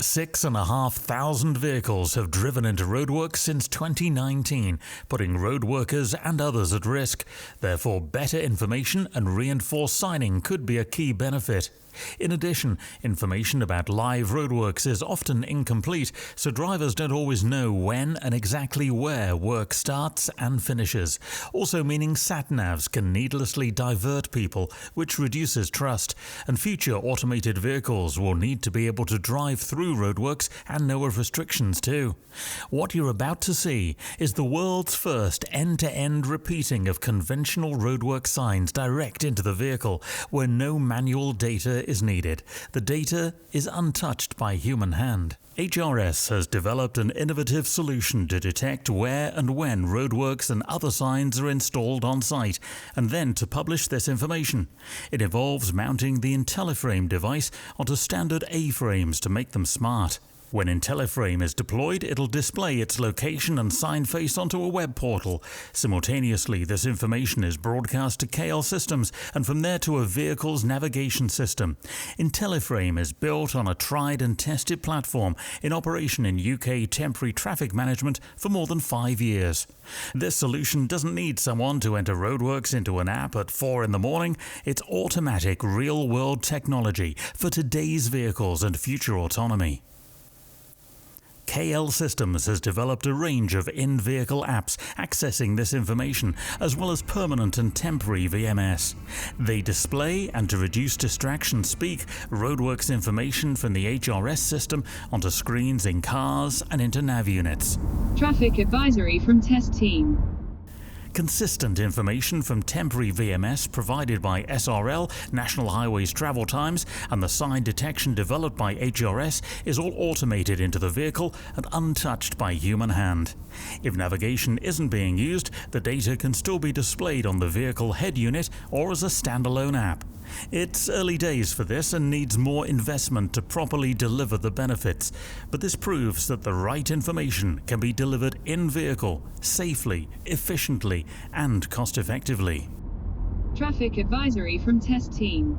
6,500 vehicles have driven into roadworks since 2019, putting road workers and others at risk. Therefore, better information and reinforced signing could be a key benefit. In addition, information about live roadworks is often incomplete, so drivers don't always know when and exactly where work starts and finishes, also meaning sat-navs can needlessly divert people, which reduces trust, and future automated vehicles will need to be able to drive through roadworks and know of restrictions too. What you're about to see is the world's first end-to-end repeating of conventional roadwork signs direct into the vehicle, where no manual data is needed. The data is untouched by human hand. HRS has developed an innovative solution to detect where and when roadworks and other signs are installed on site, and then to publish this information. It involves mounting the IntelliFrame device onto standard A-frames to make them smart. When IntelliFrame is deployed, it'll display its location and sign face onto a web portal. Simultaneously, this information is broadcast to KL systems and from there to a vehicle's navigation system. IntelliFrame is built on a tried and tested platform in operation in UK temporary traffic management for more than 5 years. This solution doesn't need someone to enter roadworks into an app at 4 in the morning. It's automatic, real-world technology for today's vehicles and future autonomy. KL Systems has developed a range of in-vehicle apps accessing this information, as well as permanent and temporary VMS. They display, and to reduce distraction speak, roadworks information from the HRS system onto screens in cars and into nav units. Traffic advisory from test team. Consistent information from temporary VMS provided by SRL, National Highways Travel Times, and the sign detection developed by HRS is all automated into the vehicle and untouched by human hand. If navigation isn't being used, the data can still be displayed on the vehicle head unit or as a standalone app. It's early days for this and needs more investment to properly deliver the benefits, but this proves that the right information can be delivered in-vehicle, safely, efficiently, and cost-effectively. Traffic advisory from test team.